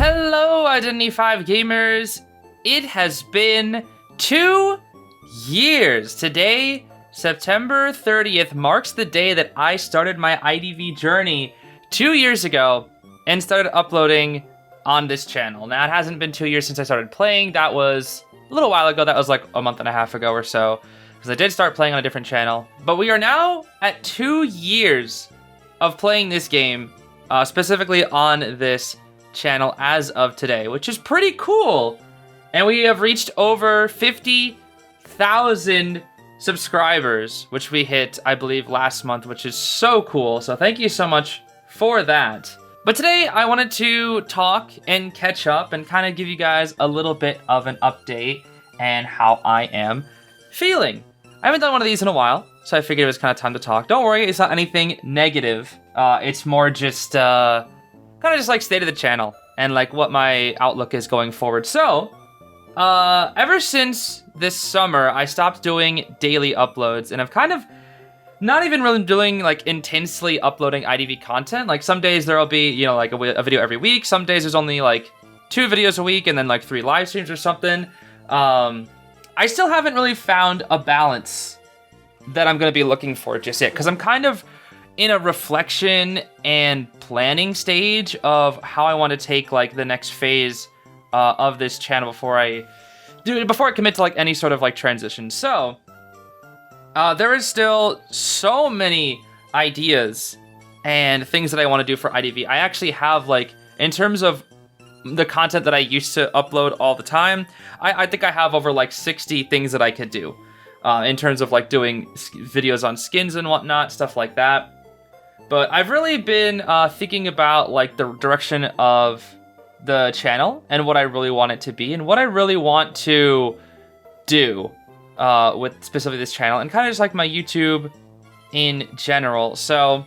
Hello, Identity 5 gamers. It has been 2 years. Today, September 30th, marks the day that I started my IDV journey 2 years ago and started uploading on this channel. Now, it hasn't been 2 years since I started playing. That was a little while ago. That was like a month and a half ago or so, because I did start playing on a different channel. But we are now at 2 years of playing this game, specifically on this channel as of today, which is pretty cool. And we have reached over 50,000 subscribers, which we hit, I believe, last month, which is so cool. So thank you so much for that. But today I wanted to talk and catch up and kind of give you guys a little bit of an update and how I am feeling. I haven't done one of these in a while, so I figured it was kind of time to talk. Don't worry, it's not anything negative. It's more just kind of just like state of the channel and like what my outlook is going forward. So, ever since this summer, I stopped doing daily uploads, and I've kind of not even really doing like intensely uploading IDV content. Like some days there'll be, you know, like a video every week. Some days there's only like 2 videos a week and then like 3 live streams or something. I still haven't really found a balance that I'm going to be looking for just yet, because I'm kind of in a reflection and planning stage of how I want to take like the next phase of this channel before I commit to like any sort of like transition. So there is still so many ideas and things that I want to do for IDV. I actually have, like, in terms of the content that I used to upload all the time, I think I have over like 60 things that I could do in terms of like doing videos on skins and whatnot, stuff like that. But I've really been thinking about like the direction of the channel and what I really want it to be and what I really want to do with specifically this channel and kind of just like my YouTube in general. So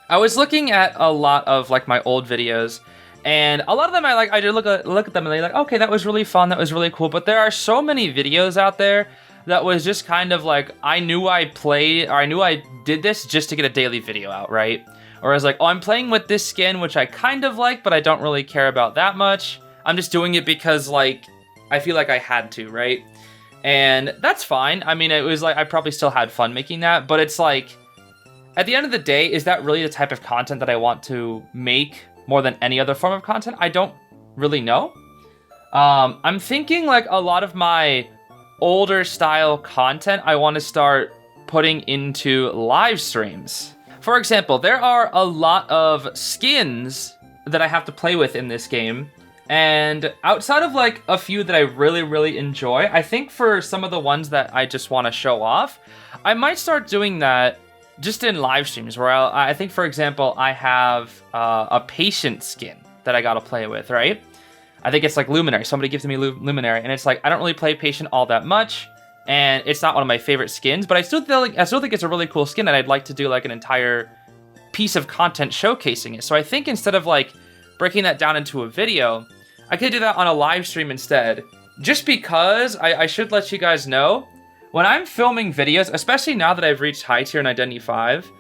I was looking at a lot of like my old videos, and a lot of them I did look at them and they're like, okay, that was really fun, that was really cool. But there are so many videos out there that was just kind of like, I knew I did this just to get a daily video out, right? Or I was like, oh, I'm playing with this skin, which I kind of like, but I don't really care about that much. I'm just doing it because like, I feel like I had to, right? And that's fine. I mean, it was like, I probably still had fun making that, but it's like, at the end of the day, is that really the type of content that I want to make more than any other form of content? I don't really know. I'm thinking like a lot of my older style content I want to start putting into live streams. For example, there are a lot of skins that I have to play with in this game, and outside of like a few that I really enjoy, I think for some of the ones that I just want to show off, I might start doing that just in live streams, where I think, for example, I have a patient skin that I gotta play with, right? I think it's like Luminary. Somebody gives me Luminary, and it's like, I don't really play patient all that much, and it's not one of my favorite skins, but I still think it's a really cool skin, and I'd like to do like an entire piece of content showcasing it. So I think instead of like breaking that down into a video, I could do that on a live stream instead. Just because I should let you guys know, when I'm filming videos, especially now that I've reached high tier in Identity 5,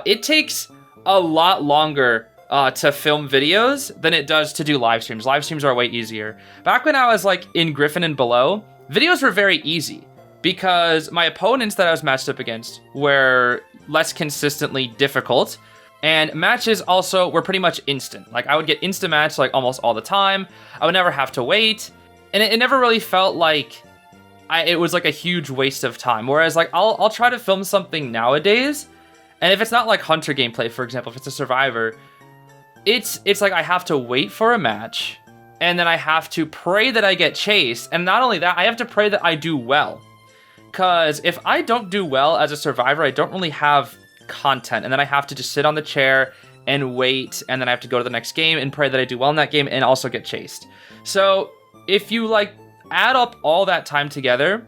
it takes a lot longer to film videos than it does to do live streams. Live streams are way easier. Back when I was like in Griffin and below, videos were very easy because my opponents that I was matched up against were less consistently difficult, and matches also were pretty much instant. Like I would get instant match like almost all the time. I would never have to wait, and it never really felt like it was like a huge waste of time. Whereas like I'll try to film something nowadays, and if it's not like hunter gameplay, for example, if it's a survivor, it's like I have to wait for a match, and then I have to pray that I get chased, and not only that, I have to pray that I do well. Because if I don't do well as a survivor, I don't really have content, and then I have to just sit on the chair and wait, and then I have to go to the next game and pray that I do well in that game and also get chased. So if you like add up all that time together,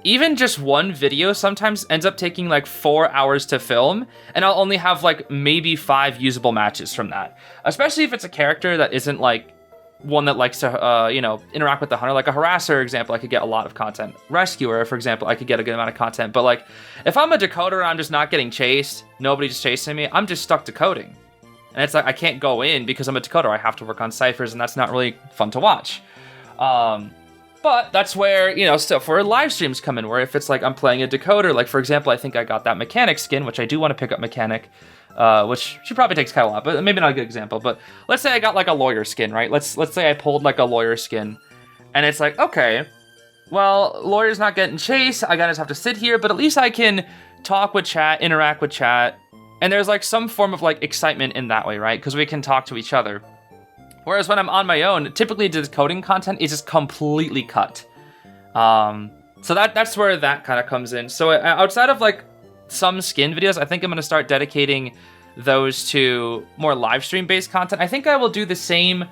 even just one video sometimes ends up taking like 4 hours to film, and I'll only have like maybe 5 usable matches from that. Especially if it's a character that isn't like one that likes to, interact with the hunter. Like a harasser, example, I could get a lot of content. Rescuer, for example, I could get a good amount of content. But like, if I'm a decoder and I'm just not getting chased, nobody's chasing me, I'm just stuck decoding. And it's like, I can't go in because I'm a decoder. I have to work on ciphers, and that's not really fun to watch. But that's where, you know, stuff where live streams come in, where if it's like I'm playing a decoder, like for example, I think I got that mechanic skin, which I do want to pick up mechanic, which she probably takes kind of a lot, but maybe not a good example. But let's say I got like a lawyer skin, right? Let's say I pulled like a lawyer skin, and it's like, okay, well, lawyer's not getting chased. I gotta just have to sit here, but at least I can talk with chat, interact with chat, and there's like some form of like excitement in that way, right? Because we can talk to each other. Whereas when I'm on my own, typically the coding content is just completely cut. So that's where that kind of comes in. So outside of like some skin videos, I think I'm going to start dedicating those to more live stream based content. I think I will do the same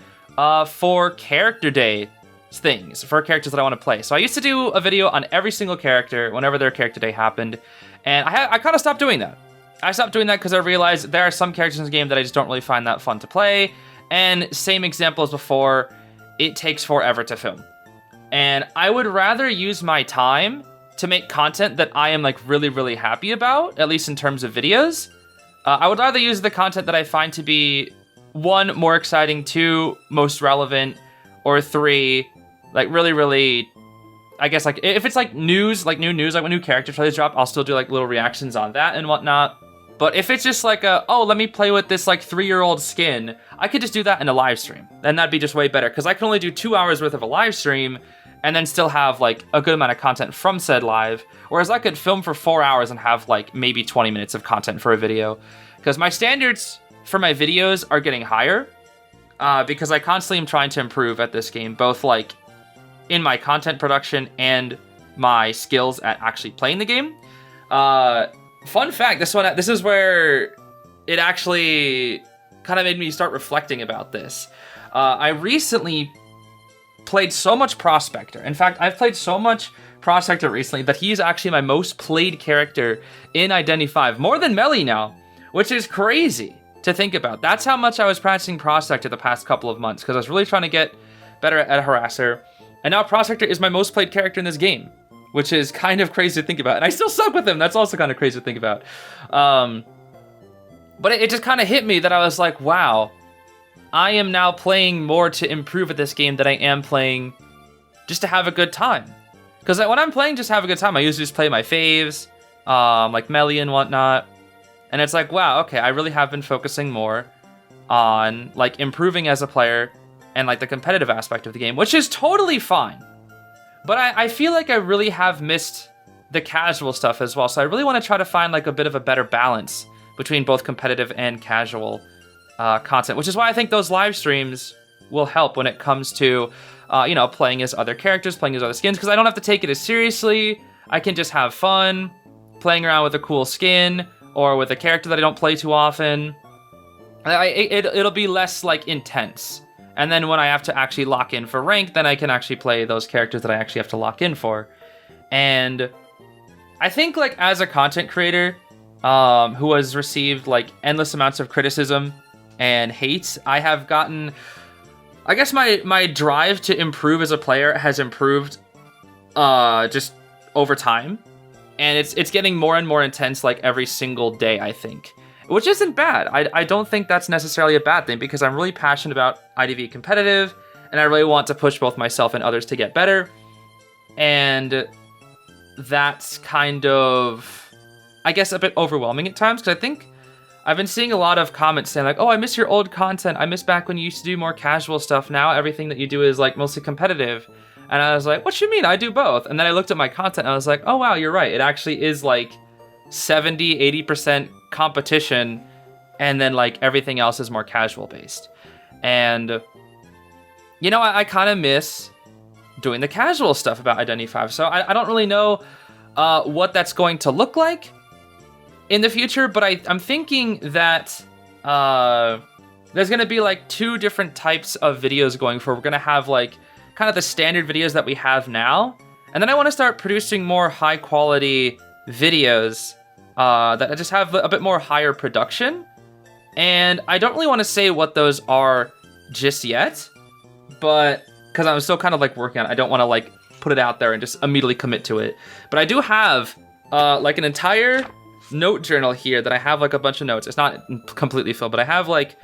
for character day things, for characters that I want to play. So I used to do a video on every single character whenever their character day happened. And I kind of stopped doing that. I stopped doing that because I realized there are some characters in the game that I just don't really find that fun to play. And same example as before, it takes forever to film. And I would rather use my time to make content that I am like really, really happy about, at least in terms of videos. I would rather use the content that I find to be 1, more exciting, 2, most relevant, or 3, like really, really, I guess like if it's like news, like new news, like when new character trailers drop, I'll still do like little reactions on that and whatnot. But if it's just like let me play with this like 3-year-old skin, I could just do that in a live stream. And that'd be just way better, because I can only do 2 hours worth of a live stream and then still have like a good amount of content from said live. Whereas I could film for 4 hours and have like maybe 20 minutes of content for a video. Because my standards for my videos are getting higher, because I constantly am trying to improve at this game, both like in my content production and my skills at actually playing the game. Fun fact, this is where it actually kind of made me start reflecting about this. I recently played so much Prospector. In fact, I've played so much Prospector recently that he's actually my most played character in Identity 5, more than Melly now, which is crazy to think about. That's how much I was practicing Prospector the past couple of months, because I was really trying to get better at Harasser. And now Prospector is my most played character in this game, which is kind of crazy to think about. And I still suck with him. That's also kind of crazy to think about. But it just kind of hit me that I was like, wow, I am now playing more to improve at this game than I am playing just to have a good time. Because when I'm playing just to have a good time, I usually just play my faves, like Melly and whatnot. And it's like, wow, okay, I really have been focusing more on like improving as a player and like the competitive aspect of the game, which is totally fine. But I feel like I really have missed the casual stuff as well. So I really want to try to find like a bit of a better balance between both competitive and casual content, which is why I think those live streams will help when it comes to, playing as other characters, playing as other skins, because I don't have to take it as seriously. I can just have fun playing around with a cool skin or with a character that I don't play too often. It'll be less like intense. And then when I have to actually lock in for rank, then I can actually play those characters that I actually have to lock in for. And I think like as a content creator who has received like endless amounts of criticism and hate, I have gotten, I guess my drive to improve as a player has improved just over time. And it's getting more and more intense like every single day, I think. Which isn't bad. I don't think that's necessarily a bad thing, because I'm really passionate about IDV competitive, and I really want to push both myself and others to get better. And that's kind of, I guess, a bit overwhelming at times, because I think I've been seeing a lot of comments saying like, oh, I miss your old content. I miss back when you used to do more casual stuff. Now everything that you do is like mostly competitive. And I was like, what you mean? I do both. And then I looked at my content and I was like, oh, wow, you're right. It actually is like 70, 80% competition, and then like everything else is more casual based. And I kind of miss doing the casual stuff about Identity 5. So I don't really know what that's going to look like in the future, but I'm thinking that there's going to be like 2 different types of videos going forward. We're going to have like kind of the standard videos that we have now, and then I want to start producing more high quality videos that just have a bit more higher production. And I don't really want to say what those are just yet, but because I'm still kind of like working on it, I don't want to like put it out there and just immediately commit to it. But I do have like an entire note journal here that I have like a bunch of notes. It's not completely filled, but I have like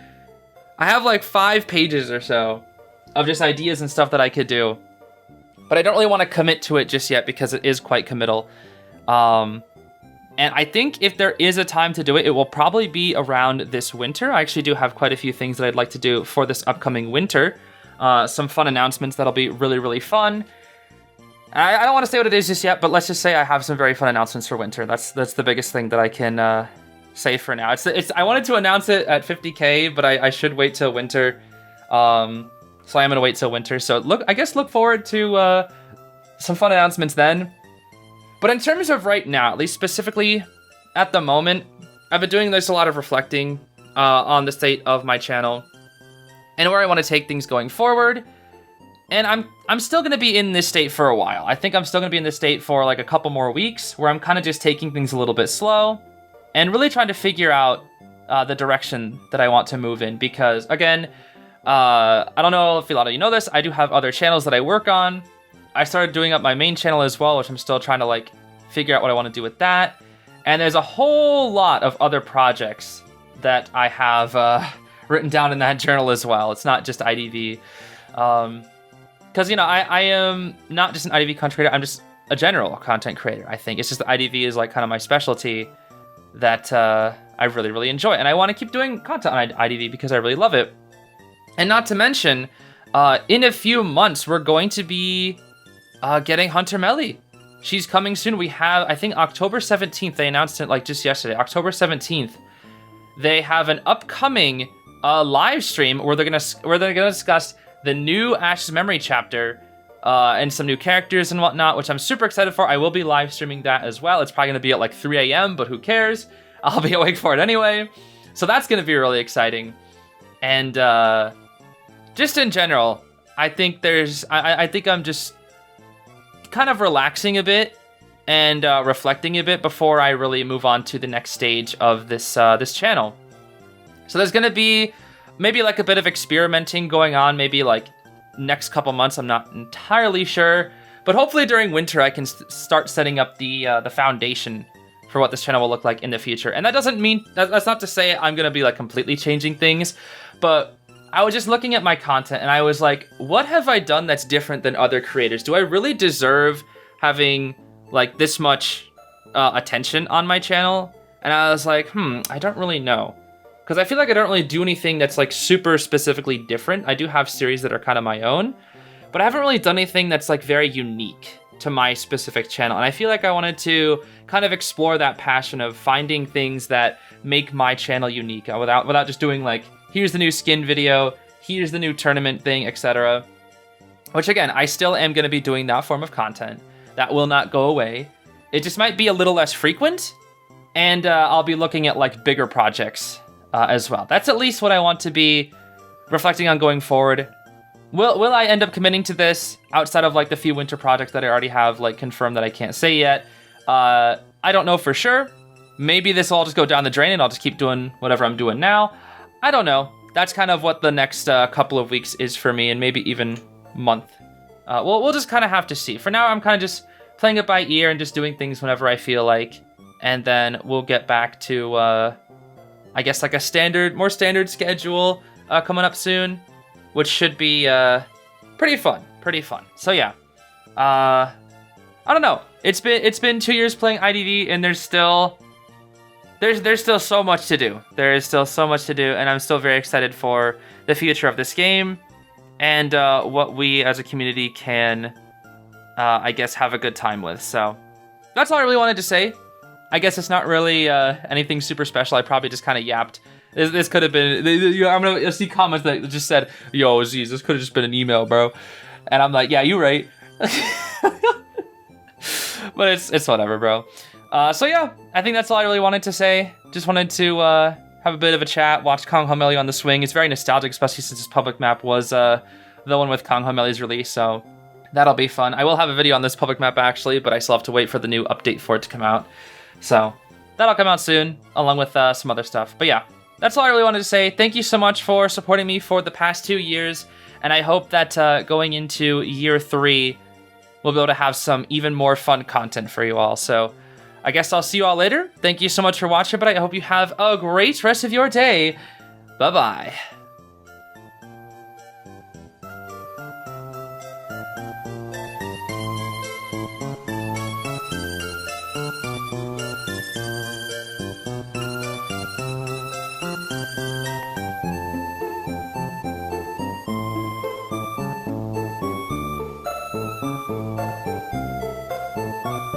I have like 5 pages or so of just ideas and stuff that I could do, but I don't really want to commit to it just yet because it is quite committal. And I think if there is a time to do it, it will probably be around this winter. I actually do have quite a few things that I'd like to do for this upcoming winter. Some fun announcements that'll be really, really fun. I don't want to say what it is just yet, but let's just say I have some very fun announcements for winter. That's the biggest thing that I can say for now. I wanted to announce it at 50K, but I should wait till winter. So I am gonna wait till winter. So look forward to some fun announcements then. But in terms of right now, at least specifically at the moment, I've been doing this a lot of reflecting on the state of my channel and where I want to take things going forward. And I'm still gonna be in this state for a while. I think I'm still gonna be in this state for like a couple more weeks where I'm kind of just taking things a little bit slow and really trying to figure out the direction that I want to move in. Because again, I don't know if a lot of you know this, I do have other channels that I work on. I started doing up my main channel as well, which I'm still trying to like figure out what I want to do with that. And there's a whole lot of other projects that I have written down in that journal as well. It's not just IDV. Because, you know, I am not just an IDV content creator, I'm just a general content creator, I think. It's just that IDV is like kind of my specialty that I really, really enjoy. And I want to keep doing content on IDV because I really love it. And not to mention, in a few months, we're going to be getting Hunter Melly. She's coming soon. We have, I think, October 17th. They announced it like just yesterday. October 17th, they have an upcoming live stream where they're gonna discuss the new Ash's Memory chapter and some new characters and whatnot, which I'm super excited for. I will be live streaming that as well. It's probably gonna be at like 3 a.m., but who cares? I'll be awake for it anyway. So that's gonna be really exciting. And just in general, I think I think I'm just kind of relaxing a bit and reflecting a bit before I really move on to the next stage of this this channel. So there's gonna be maybe like a bit of experimenting going on, maybe like next couple months. I'm not entirely sure, but hopefully during winter I can start setting up the foundation for what this channel will look like in the future. And that doesn't mean that's not to say I'm gonna be like completely changing things, but I was just looking at my content and I was like, what have I done that's different than other creators? Do I really deserve having like this much attention on my channel? And I was like, I don't really know. Because I feel like I don't really do anything that's like super specifically different. I do have series that are kind of my own, but I haven't really done anything that's like very unique to my specific channel. And I feel like I wanted to kind of explore that passion of finding things that make my channel unique without just doing like, here's the new skin video, here's the new tournament thing, etc. Which again, I still am going to be doing that form of content. That will not go away. It just might be a little less frequent, and I'll be looking at like bigger projects as well. That's at least what I want to be reflecting on going forward. Will I end up committing to this outside of like the few winter projects that I already have like confirmed that I can't say yet? I don't know for sure. Maybe this will all just go down the drain and I'll just keep doing whatever I'm doing now. I don't know. That's kind of what the next couple of weeks is for me, and maybe even month. We'll just kind of have to see. For now, I'm kind of just playing it by ear and just doing things whenever I feel like, and then we'll get back to, I guess, like a more standard schedule coming up soon, which should be pretty fun. So yeah, I don't know. It's been 2 years playing IDV, and there's still so much to do. There is still so much to do, and I'm still very excited for the future of this game and what we as a community can, I guess, have a good time with. So that's all I really wanted to say. I guess it's not really anything super special. I probably just kind of yapped. This could have been, I'm going to see comments that just said, yo, Zeez, this could have just been an email, bro. And I'm like, yeah, you're right. But it's whatever, bro. So yeah, I think that's all I really wanted to say. Just wanted to have a bit of a chat, watch Kong Homeli on the Swing. It's very nostalgic, especially since this public map was the one with Kong Homeli's release, so that'll be fun. I will have a video on this public map actually, but I still have to wait for the new update for it to come out. So that'll come out soon, along with some other stuff. But yeah, that's all I really wanted to say. Thank you so much for supporting me for the past 2 years, and I hope that going into year 3, we'll be able to have some even more fun content for you all. So I guess I'll see you all later. Thank you so much for watching, but I hope you have a great rest of your day. Bye-bye. you.